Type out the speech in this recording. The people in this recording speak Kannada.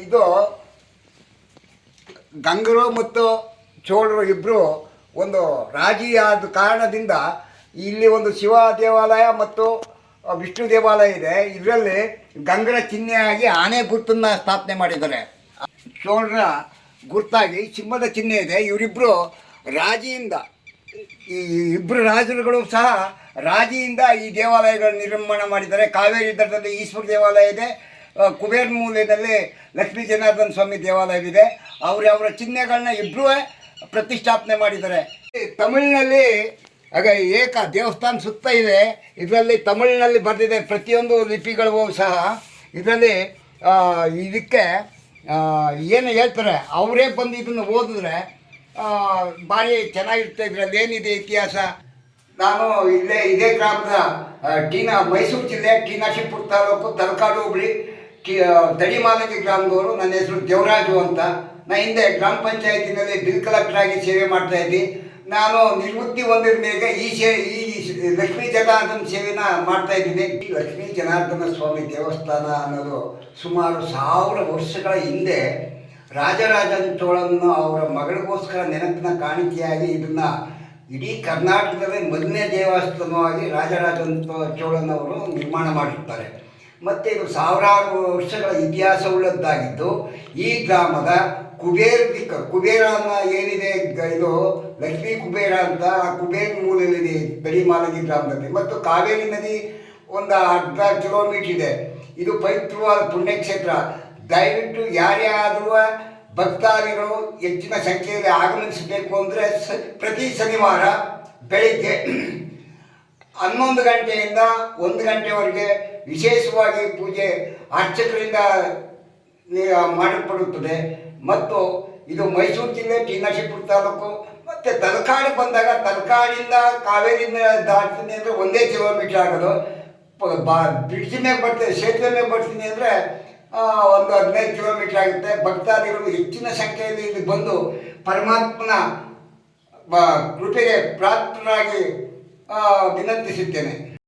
ಇದು ಗಂಗರು ಮತ್ತು ಚೋಳರು ಇಬ್ಬರು ಒಂದು ರಾಜಿಯಾದ ಕಾರಣದಿಂದ ಇಲ್ಲಿ ಒಂದು ಶಿವ ದೇವಾಲಯ ಮತ್ತು ವಿಷ್ಣು ದೇವಾಲಯ ಇದೆ. ಇದರಲ್ಲಿ ಗಂಗರ ಚಿಹ್ನೆಯಾಗಿ ಆನೆ ಗುರುತನ್ನು ಸ್ಥಾಪನೆ ಮಾಡಿದ್ದಾರೆ. ಚೋಳರ ಗುರುತಾಗಿ ಸಿಂಹದ ಚಿಹ್ನೆ ಇದೆ. ಇವರಿಬ್ಬರು ರಾಜಿಯಿಂದ, ಈ ಇಬ್ಬರು ರಾಜರುಗಳು ಸಹ ರಾಜಿಯಿಂದ ಈ ದೇವಾಲಯಗಳನ್ನು ನಿರ್ಮಾಣ ಮಾಡಿದ್ದಾರೆ. ಕಾವೇರಿ ದಡದಲ್ಲಿ ಈಶ್ವರ ದೇವಾಲಯ ಇದೆ, ಕುಬೇರ ಮೂಲೆಯಲ್ಲಿ ಲಕ್ಷ್ಮೀ ಜನಾರ್ದನ ಸ್ವಾಮಿ ದೇವಾಲಯವಿದೆ. ಅವರ ಚಿಹ್ನೆಗಳನ್ನ ಇಬ್ಬರೂ ಪ್ರತಿಷ್ಠಾಪನೆ ಮಾಡಿದ್ದಾರೆ. ತಮಿಳಿನಲ್ಲಿ ಆಗ ಏಕ ದೇವಸ್ಥಾನ ಸುತ್ತ ಇದೆ. ಇದರಲ್ಲಿ ತಮಿಳಿನಲ್ಲಿ ಬರೆದಿದೆ ಪ್ರತಿಯೊಂದು ಲಿಪಿಗಳಿಗೂ ಸಹ. ಇದರಲ್ಲಿ ಇದಕ್ಕೆ ಏನು ಹೇಳ್ತಾರೆ ಅವರೇ ಬಂದು ಇದನ್ನು ಓದಿದ್ರೆ ಭಾರಿ ಚೆನ್ನಾಗಿರುತ್ತೆ. ಇದರಲ್ಲಿ ಏನಿದೆ ಇತಿಹಾಸ. ನಾನು ಇದೇ ಗ್ರಾಮದ ಮೈಸೂರು ಜಿಲ್ಲೆ ಟಿ ನರಸೀಪುರ ತಾಲೂಕು ತಲಕಾಡು ಹೋಬಳಿ ತಡಿಮಾಲಗಿ ಗ್ರಾಮದವರು. ನನ್ನ ಹೆಸರು ದೇವರಾಜು ಅಂತ. ನಾನು ಹಿಂದೆ ಗ್ರಾಮ ಪಂಚಾಯತಿನಲ್ಲಿ ಬಿಲ್ ಕಲೆಕ್ಟರ್ ಆಗಿ ಸೇವೆ ಮಾಡ್ತಾಯಿದ್ದೆ. ನಾನು ನಿವೃತ್ತಿ ಹೊಂದಿದ ಮೇಲೆ ಈ ಲಕ್ಷ್ಮೀ ಜನಾರ್ದನ ಸೇವೆನ ಮಾಡ್ತಾಯಿದ್ದೀನಿ. ಈ ಲಕ್ಷ್ಮೀ ಜನಾರ್ದನ ಸ್ವಾಮಿ ದೇವಸ್ಥಾನ ಅನ್ನೋದು ಸುಮಾರು 1000 ವರ್ಷಗಳ ಹಿಂದೆ ರಾಜರಾಜನ ಚೋಳನ ಅವರ ಮಗಳಿಗೋಸ್ಕರ ನೆನಪಿನ ಕಾಣಿಕೆಯಾಗಿ ಇದನ್ನು ಇಡೀ ಕರ್ನಾಟಕದಲ್ಲಿ ಮೊದಲನೇ ದೇವಸ್ಥಾನವಾಗಿ ರಾಜರಾಜನ ಚೋಳನವರು ನಿರ್ಮಾಣ ಮಾಡಿರ್ತಾರೆ. ಮತ್ತು ಇದು ಸಾವಿರಾರು ವರ್ಷಗಳ ಇತಿಹಾಸವುಳ್ಳದ್ದಾಗಿದ್ದು ಈ ಗ್ರಾಮದ ಕುಬೇರನ ಏನಿದೆ, ಇದು ಲಕ್ಷ್ಮೀ ಕುಬೇರ ಅಂತ ಆ ಕುಬೇರ ಮೂಲಲ್ಲಿದೆ ತಡಿಮಾಲಗಿ ಗ್ರಾಮದಲ್ಲಿ. ಮತ್ತು ಕಾವೇರಿ ನದಿ ಒಂದು 10 ಕಿಲೋಮೀಟರ್ ಇದೆ. ಇದು ಪವಿತ್ರವಾದ ಪುಣ್ಯಕ್ಷೇತ್ರ. ದಯವಿಟ್ಟು ಯಾರೇ ಆದರೂ ಭಕ್ತಾದಿಗಳು ಹೆಚ್ಚಿನ ಸಂಖ್ಯೆಯಲ್ಲಿ ಆಗಮಿಸಬೇಕು ಅಂದರೆ ಪ್ರತಿ ಶನಿವಾರ ಬೆಳಿಗ್ಗೆ 11 ಗಂಟೆಯಿಂದ 1 ಗಂಟೆವರೆಗೆ ವಿಶೇಷವಾಗಿ ಪೂಜೆ ಅರ್ಚಕರಿಂದ ಮಾಡಲ್ಪಡುತ್ತದೆ. ಮತ್ತು ಇದು ಮೈಸೂರು ಜಿಲ್ಲೆ ಟಿ ನರಸೀಪುರ ತಾಲೂಕು. ಮತ್ತು ತಲಕಾಡು ಬಂದಾಗ ತಲಕಾಡಿಂದ ಕಾವೇರಿಯಿಂದ ದಾಟ್ತೀನಿ ಅಂದರೆ 1 ಕಿಲೋಮೀಟರ್ ಆಗೋದು. ಬ್ರಿಡ್ಜ್ ಮೇಲೆ ಬರ್ತೀನಿ, ಸೇತುವೆ ಮೇಲೆ ಬರ್ತೀನಿ ಅಂದರೆ ಒಂದು 15 ಕಿಲೋಮೀಟರ್ ಆಗುತ್ತೆ. ಭಕ್ತಾದಿಗಳು ಹೆಚ್ಚಿನ ಸಂಖ್ಯೆಯಲ್ಲಿ ಇಲ್ಲಿ ಬಂದು ಪರಮಾತ್ಮನ ಕೃಪೆಗೆ ಪ್ರಾರ್ಥನಾಗಿ ವಿನಂತಿಸುತ್ತೇನೆ.